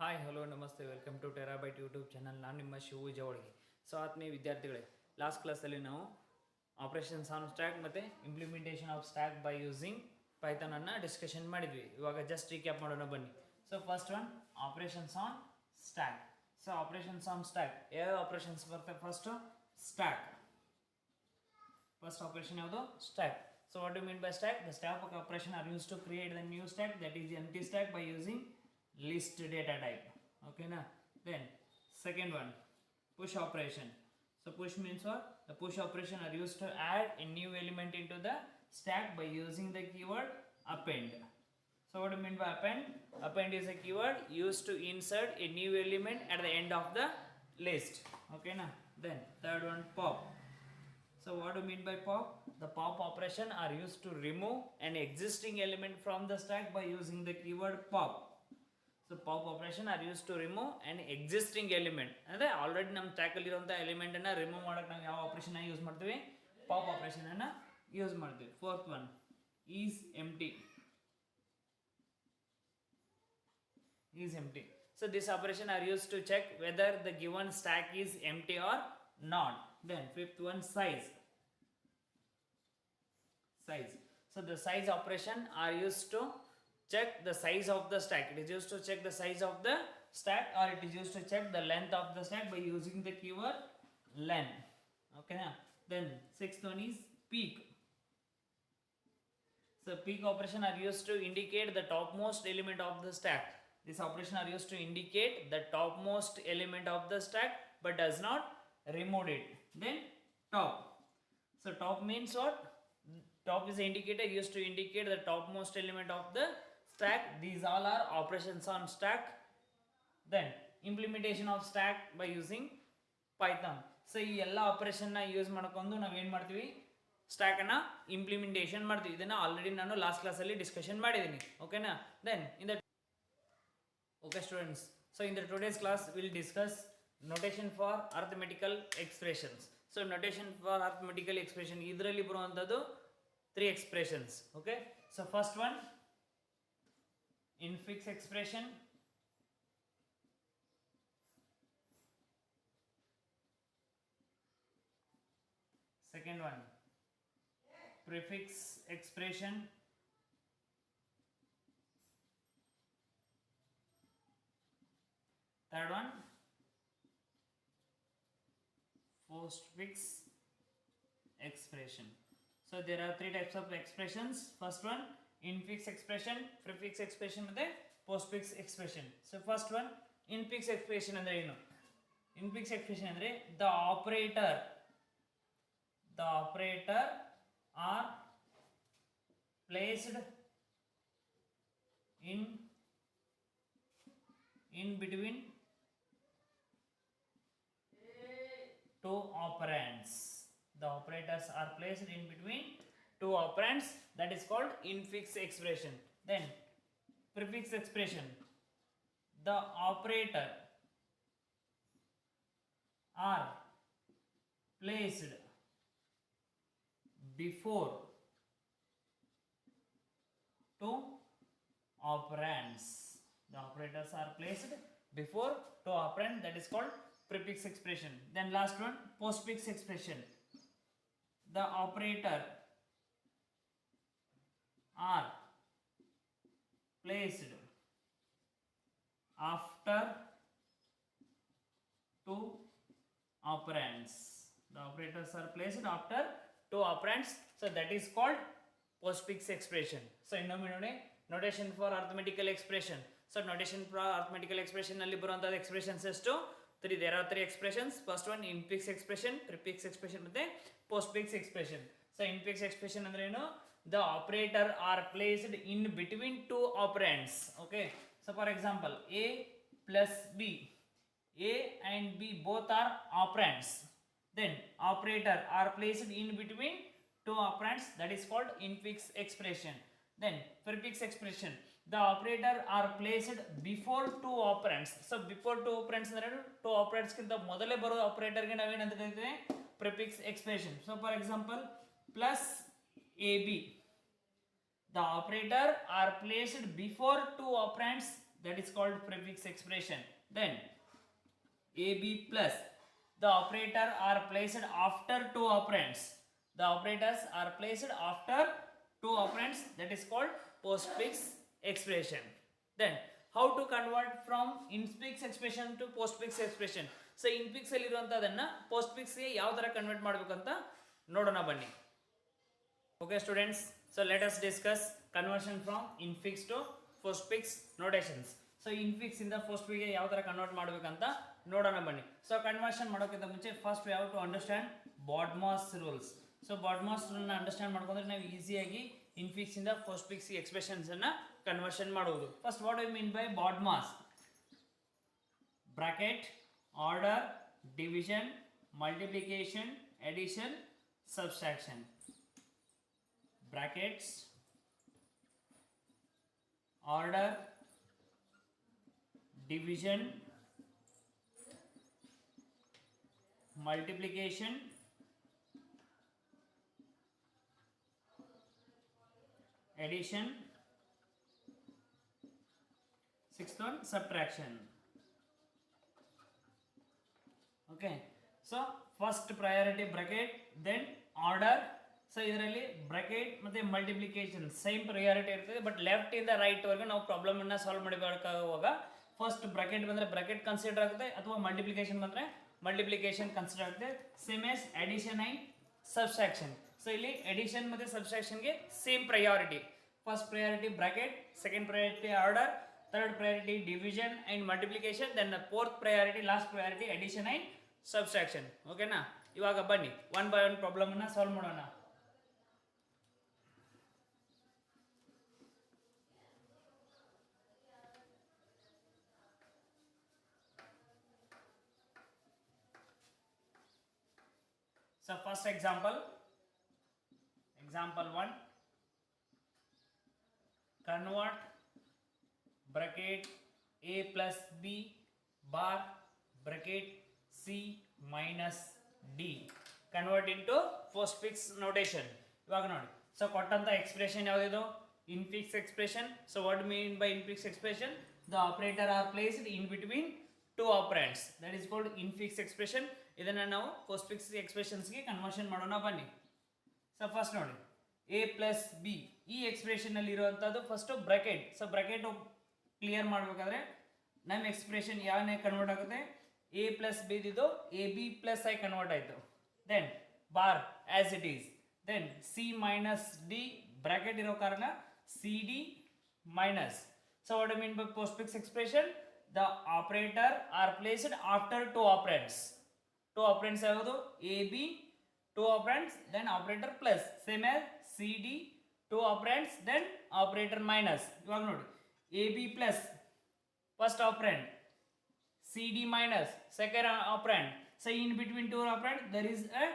Hi hello ನಮಸ್ತೆ welcome to Terabyte YouTube channel. ನಾನು ನಿಮ್ಮ ಶಿವು ಜವಳಿಗೆ. ಸೊ ಆತ್ಮೀಯ ವಿದ್ಯಾರ್ಥಿಗಳೇ, ಲಾಸ್ಟ್ ಕ್ಲಾಸಲ್ಲಿ ನಾವು ಆಪರೇಷನ್ಸ್ ಆನ್ ಸ್ಟ್ಯಾಕ್ ಮತ್ತು implementation of stack by using ಪೈಥಾನನ್ನು ಡಿಸ್ಕಷನ್ ಮಾಡಿದ್ವಿ. ಇವಾಗ ಜಸ್ಟ್ ರೀಕ್ಯಾಪ್ ಮಾಡೋಣ ಬನ್ನಿ. So first one operations on stack. So operations on stack ಯಾವ ಆಪರೇಷನ್ಸ್ ಬರುತ್ತೆ? First stack. ಫಸ್ಟ್ ಆಪರೇಷನ್ ಯಾವುದು? Stack. So what do you mean by stack? The stack operation are used to create the new stack, that is empty stack, by using list data type. Okay na? Then second one, push operation. So push means what? The push operation are used to add a new element into the stack by using the keyword append. So what do you mean by append? Append is a keyword used to insert a new element at the end of the list. Okay na? Then third one, pop. So what do you mean by pop? The pop operation are used to remove an existing element from the stack by using the keyword pop. So pop operation are used to remove an existing element. ಅಂದರೆ already ನಮ್ಮ ಸ್ಟ್ಯಾಕಲ್ಲಿ ಇರುವಂಥ ಎಲಿಮೆಂಟನ್ನು remove ಮಾಡೋಕ್ಕೆ ನಾವು ಯಾವ operation use ಮಾಡ್ತೀವಿ? Pop ಆಪರೇಷನನ್ನು ಯೂಸ್ ಮಾಡ್ತೀವಿ. Fourth one is empty. Is empty. So this operation are used to check whether the given stack is empty or not. Then fifth one, size. So the size operation are used to check the size of the stack. It is used to check the size of the stack, or it is used to check the length of the stack by using the keyword len. Okay na? Then sixth one is peak. So peak operation are used to indicate the topmost element of the stack. This operation are used to indicate the topmost element of the stack but does not remove it. Then top. So top means what? Top is the indicator used to indicate the topmost element of the stack. These all are operations on stack. Then implementation of stack by using Python. So ಈ ಎಲ್ಲ ಆಪರೇಷನ್ನ use ಮಾಡ್ಕೊಂಡು ನಾವೇನು ಮಾಡ್ತೀವಿ? ಸ್ಟ್ಯಾಕನ್ನು implementation ಮಾಡ್ತೀವಿ. ಇದನ್ನು already ನಾನು last ಕ್ಲಾಸಲ್ಲಿ discussion ಮಾಡಿದ್ದೀನಿ. ಓಕೆನಾ? Then in the Okay students, so in the today's class we'll discuss notation for arithmetical expressions. So notation for arithmetical expression idರಲ್ಲಿ ಬರುವಂತದ್ದು 3 expressions. Okay, so first one, infix expression. Second one, prefix expression. Third one, postfix expression. So there are 3 types of expressions. First one, infix expression, prefix expression and postfix expression. So first one, infix expression andre ಏನು? Infix expression andre the operator are placed in between two operands. The operators are placed in between two operands. That is called infix expression. Then prefix expression. The operator are placed before two operands. The operators are placed before two operand. That is called prefix expression. Then last one, postfix expression. The operator are placed after two operands. The operators are placed after two operands. So that is called postfix expression. So ಇನ್ನೊಮ್ಮೆ ನೋಡಿ, notation for arithmetical expression. So notation for arithmetical expression ನಲ್ಲಿ ಬರುವಂತಹ expressions ಎಷ್ಟು? 3. There are 3 expressions. First one, infix expression, prefix expression ಮತ್ತೆ postfix expression. So infix expression ಅಂದ್ರೆ ಏನು? The operator are placed in between two operands. Okay. So for example, a plus b. A and b both are operands. Then operator are placed in between two operands. That is called infix expression. Then prefix expression. The operator are placed before two operands. So before two operands ಅಂದ್ರೆ two operands ಗಿಂತ ಮೊದಲೇ ಬರೋ operator ಗೆ ನಾವೇನು ಅಂತ ಕರಿತೀವಿ? prefix expression. So for example, plus ab. The operator are placed before two operands that is called prefix expression. Then AB plus, the operator are placed after two operands. The operators are placed after two operands, that is called postfix expression. Then how to convert from infix expression to postfix expression? So infix ಅಲ್ಲಿ ಇರುವಂತದನ್ನ ಪೋಸ್ಟ್ಫಿಕ್ಸ್ಗೆ ಯಾವ ತರ convert ಮಾಡಬೇಕಂತ ನೋಡೋಣ ಬನ್ನಿ. Okay students, so let us discuss conversion from infix to postfix notations. So infix ಇಂದ postfix ಗೆ ಯಾವ ತರ ಕನ್ವರ್ಟ್ ಮಾಡಬೇಕಂತ ನೋಡೋಣ ಬನ್ನಿ. ಸೊ ಕನ್ವರ್ಷನ್ ಮಾಡೋಕ್ಕಿಂತ ಮುಂಚೆ first we have to understand BODMAS rules. So BODMAS rule ನ ಅಂಡರ್ಸ್ಟ್ಯಾಂಡ್ ಮಾಡ್ಕೊಂಡ್ರೆ ನಾವು ಈಸಿಯಾಗಿ ಇನ್ಫಿಕ್ಸ್ ಇಂದ postfix ಎಕ್ಸ್ಪ್ರೆಷನ್ಸ್ ಅನ್ನ ಕನ್ವರ್ಷನ್ ಮಾಡುವುದು. First what I mean by BODMAS? Bracket, order, division, multiplication, addition, subtraction. Brackets, order, division, multiplication, addition, sixth one subtraction. Okay, so first priority bracket, then order. So ಇದರಲ್ಲಿ bracket ಮತ್ತೆ multiplication same priority ಇರ್ತದೆ, but left ಇಂದ right ವರೆಗೂ ನಾವು problem ಅನ್ನ solve ಮಾಡಬೇಕಾಗುವಾಗ first bracket ಬಂದ್ರೆ bracket consider ಆಗುತ್ತೆ, ಅಥವಾ ಮಲ್ಟಿಪ್ಲಿಕೇಶನ್ ಬಂದ್ರೆ ಮಲ್ಟಿಪ್ಲಿಕೇಶನ್ ಕನ್ಸಿಡರ್ ಆಗುತ್ತೆ. Same as addition and subtraction. So ಇಲ್ಲಿ ಅಡಿಷನ್ ಮತ್ತೆ ಸಬ್ಸ್ಟ್ರಾಕ್ಷನ್ಗೆ same priority. First priority bracket, second priority order, third priority division and multiplication, then fourth priority last priority addition and subtraction. ಓಕೆನಾ? ಇವಾಗ ಬನ್ನಿ one by one problem ಅನ್ನ solve ಮಾಡೋಣ. So first example 1, convert bracket a plus b bar bracket c minus d, convert into postfix notation. ಇವಾಗ ನೋಡಿ, so ಕೊಟ್ಟಂತ expression ಯಾವುದಿದು? Infix expression. So what mean by infix expression? The operator are placed in between two operands, that is called infix expression. ಇದನ್ನ ನಾವು postfix ಎಕ್ಸ್ಪ್ರೆಷನ್ಸ್ಗೆ conversion ಮಾಡೋಣ ಬನ್ನಿ. So first ನೋಡಿ, ಎ ಪ್ಲಸ್ ಬಿ, ಈ ಎಕ್ಸ್ಪ್ರೆಷನ್ ಅಲ್ಲಿ ಇರುವಂತದ್ದು first bracket. So bracket clear ಮಾಡಬೇಕಾದ್ರೆ ನಮ್ಮ ಎಕ್ಸ್ಪ್ರೆಷನ್ ಯಾವನೇ ಕನ್ವರ್ಟ್ ಆಗುತ್ತೆ? ಎ ಪ್ಲಸ್ ಬಿ ಇದು A B plus I convert ಆಯಿತು. Then bar as it is, then C minus D, bracket ಇರೋ ಕಾರಣ C D minus. So what I mean by postfix expression? The operator are placed after two operands. Two operands ಯಾವುದು? A B, two operands, then operator plus, same as C D, two operands, then operator minus. ಇವಾಗ ನೋಡಿ, A B plus first operand, C D minus second operand. So in between two operands there is a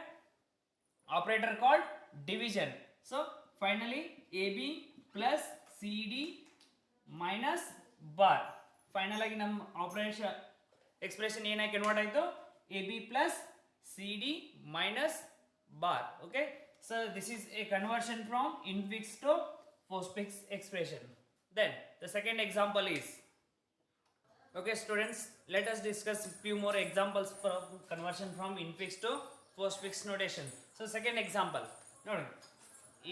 operator called division. So finally A B plus C D minus bar. Final ಆಗಿ ನಮ್ಮ operation expression ಏನಾಗಿ convert ಆಯಿತು? A B plus C D minus bar. Okay, so this is a conversion from infix to postfix expression. Then the second example is, okay students, let us discuss few more examples from conversion from infix to postfix notation. So second example ನೋಡಿ,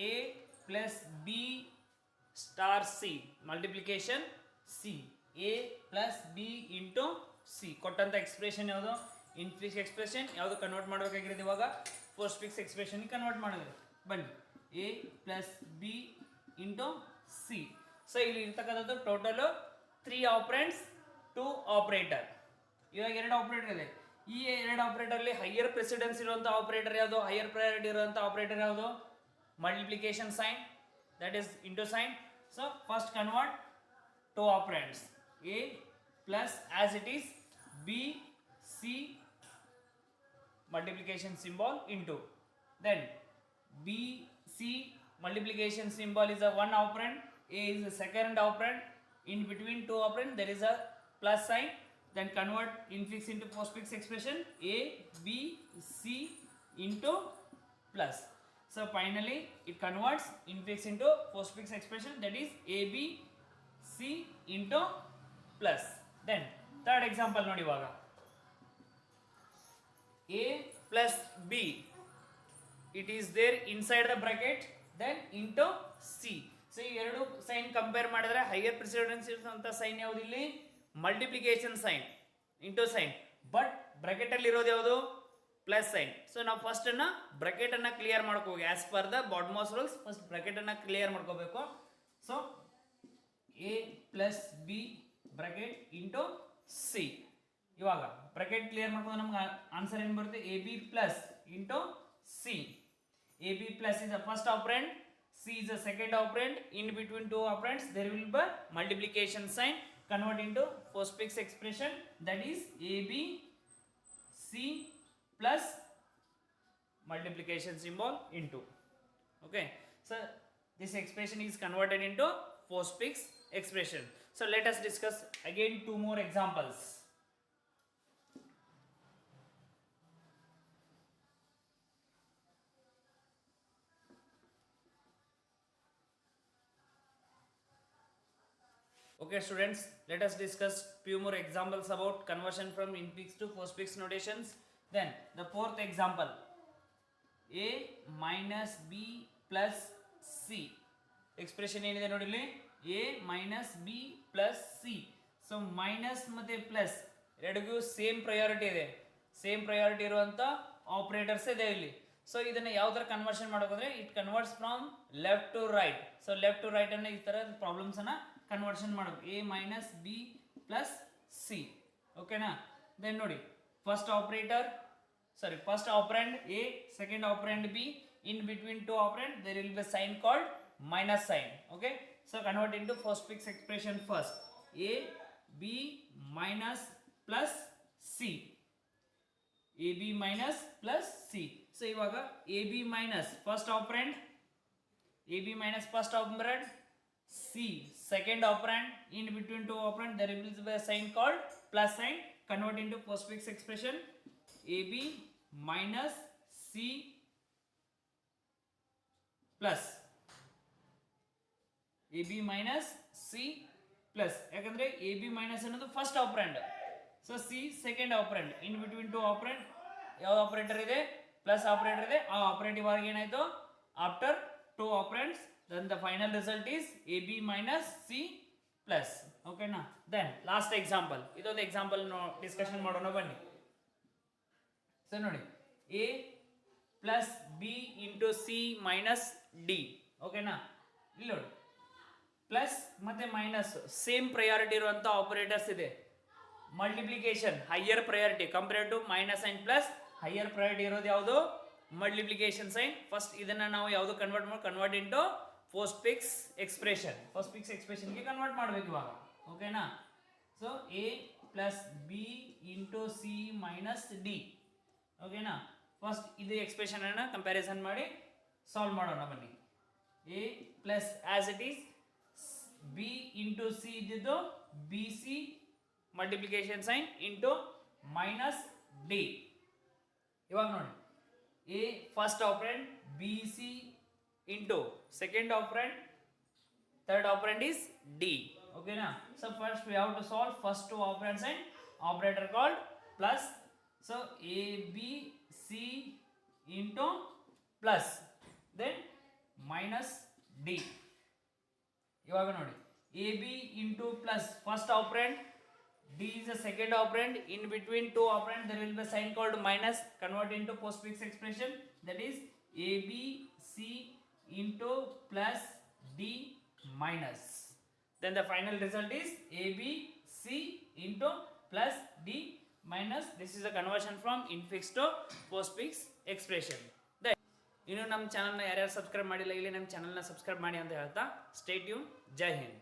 A plus B star C multiplication C, A plus B into C. ಕೊಟ್ಟಂತ expression ಯಾವುದು? ಇನ್ಫಿಕ್ಸ್ expression. ಯಾವುದು convert ಮಾಡಬೇಕಾಗಿರೋದು? ಇವಾಗ ಪೋಸ್ಟ್ಫಿಕ್ಸ್ expression convert ಮಾಡಿದ್ರೆ ಬನ್ನಿ, A plus B into C. So ಇಲ್ಲಿ ಇರ್ತಕ್ಕಂಥದ್ದು ಟೋಟಲ್ 3 ಆಪರೆಂಟ್ಸ್, 2 ಆಪರೇಟರ್. ಇವಾಗ 2 ಆಪರೇಟರ್ ಇದೆ. ಈ 2 ಆಪರೇಟರ್ಲಿ ಹೈಯರ್ ಪ್ರೆಸಿಡೆನ್ಸ್ ಇರುವಂಥ ಆಪರೇಟರ್ ಯಾವುದು? ಹೈಯರ್ ಪ್ರಯಾರಿಟಿ ಇರುವಂಥ ಆಪರೇಟರ್ ಯಾವುದು? Multiplication sign, that is into sign. So first convert 2 operands, A plus as it is B C multiplication symbol into, then B C multiplication symbol is a one operand, A is a second operand, in between two operand there is a plus sign, then convert infix into postfix expression, A B C into plus. So finally it converts infix into postfix expression, that is A B C into plus. Then third example ನೋಡಿ, ಇವಾಗ a plus b, it is there inside the bracket, then into c. So ಈ ಎರಡು sign compare ಮಾಡಿದ್ರೆ higher precedence ಇರುವಂತ sign ಯಾವುದು? ಇಲ್ಲಿ multiplication sign, into sign. But bracket ಅಲ್ಲಿ ಇರೋದು ಯಾವುದು? Plus sign. ಸೊ ನಾವು ಫಸ್ಟ್ ಅನ್ನ ಬ್ರಾಕೆಟ್ ಅನ್ನ ಕ್ಲಿಯರ್ ಮಾಡ್ಕೋಬೇಕು. As per the BODMAS rules first bracket ಅನ್ನ ಕ್ಲಿಯರ್ ಮಾಡ್ಕೋಬೇಕು. So a plus B bracket into C. ಇವಾಗ ಬ್ರಾಕೆಟ್ ಕ್ಲಿಯರ್ ಮಾಡ್ಕೊಂಡು ನಮ್ಗೆ ಆನ್ಸರ್ ಏನು ಬರುತ್ತೆ? A B plus into C. A B plus is the first operand, C is the second operand. In between two operands there will be multiplication sign, convert into postfix expression, that is ab c plus multiplication symbol into. Okay, so this expression is converted into postfix expression. So let us discuss again two more examples. Okay students, let us discuss few more examples about conversion from infix to postfix notations. Then the fourth example, a minus b plus c. Expression ಏನಿದೆ ನೋಡಿ ಇಲ್ಲಿ, a minus b plus c. So minus ಮತ್ತೆ plus ಎರಡಿಗೂ same priority ಇದೆ. Same priority ಇರುವಂತ operators ಇದೆ ಇಲ್ಲಿ. So ಇದನ್ನ ಯಾವ ತರ ಕನ್ವರ್ಷನ್ ಮಾಡೋಕಂದ್ರೆ, it converts from left to right. So left to right ಅನ್ನ ಈ ತರ ಪ್ರಾಬ್ಲಮ್ಸ್ ಅನ್ನ ಕನ್ವರ್ಷನ್ ಮಾಡಬೇಕು. A minus B plus C. ಓಕೆನಾ? ದೆನ್ ನೋಡಿ, first operator first operand A, second operand B. In between two operand there will be sign called minus sign. Okay, so convert into postfix expression first. A b minus plus c. a b minus plus c. So ivaga a b minus first operand, a b minus first operand, c second operand. In between two operand there will be a sign called plus sign. Convert into postfix expression. a b minus c plus A B minus C plus. ಯಾಕಂದ್ರೆ A B minus ಅನ್ನೋದು first operand, so C second operand. In between two operand ಯಾವ operator ಇದೆ? Plus operator ಇದೆ. ಆ operative ಇವಾಗ ಏನಾಯ್ತು? After two operands, then the final result is A B minus C plus. ಓಕೆನಾ? Then last example, ಇದೊಂದು example discussion ಮಾಡೋಣ ಬನ್ನಿ. ಸೊ ನೋಡಿ, A plus B into C minus D. ಓಕೆನಾ? ಇಲ್ಲಿ ನೋಡಿ, ಪ್ಲಸ್ ಮತ್ತೆ ಮೈನಸ್ ಸೇಮ್ ಪ್ರಯಾರಿಟಿ ಇರುವಂತ ಆಪರೇಟರ್ಸ್ ಇದೆ. Multiplication higher priority compare to minus and plus. Higher priority ಇರೋದು ಯಾವುದು? Multiplication sign. ಫಸ್ಟ್ ಇದನ್ನ ನಾವು ಯಾವುದು convert into postfix expression. postfix expression ಗೆ ಕನ್ವರ್ಟ್ ಮಾಡಬೇಕು ಇವಾಗ. ಓಕೆನಾ? So A plus B into C minus D. ಓಕೆನಾ? ಫಸ್ಟ್ ಇದು ಎಕ್ಸ್ಪ್ರೆಷನ್ ಅನ್ನ ಕಂಪ್ಯಾರಿಸನ್ ಮಾಡಿ ಸಾಲ್ವ್ ಮಾಡೋಣ ಬನ್ನಿ. A plus as it is B into C ಇದ್ದಿದ್ದು B C multiplication sign into minus D. ಇವಾಗ ನೋಡಿ, A first operand, B C into second operand, third operand is d. ಓಕೆನಾ? So first we have to solve first two operands and operator called plus. So a b c into plus, then minus d. ಇವಾಗ ನೋಡಿ, A B into plus first operand, D is the second operand. In between two operand there will be a sign called minus. Convert into postfix expression, that is a b c into plus d minus. Then the final result is a b c into plus d minus. This is a conversion from infix to postfix expression. ಇನ್ನು ನಮ್ಮ ಚಾನಲ್ನ ಯಾರ್ಯಾರು subscribe ಮಾಡಿಲ್ಲ, ಇಲ್ಲಿ ನಮ್ಮ ಚಾನಲ್ನ subscribe ಮಾಡಿ ಅಂತ ಹೇಳ್ತಾ ಸ್ಟೇ ಟ್ಯೂನ್. ಜೈ ಹಿಂದ್.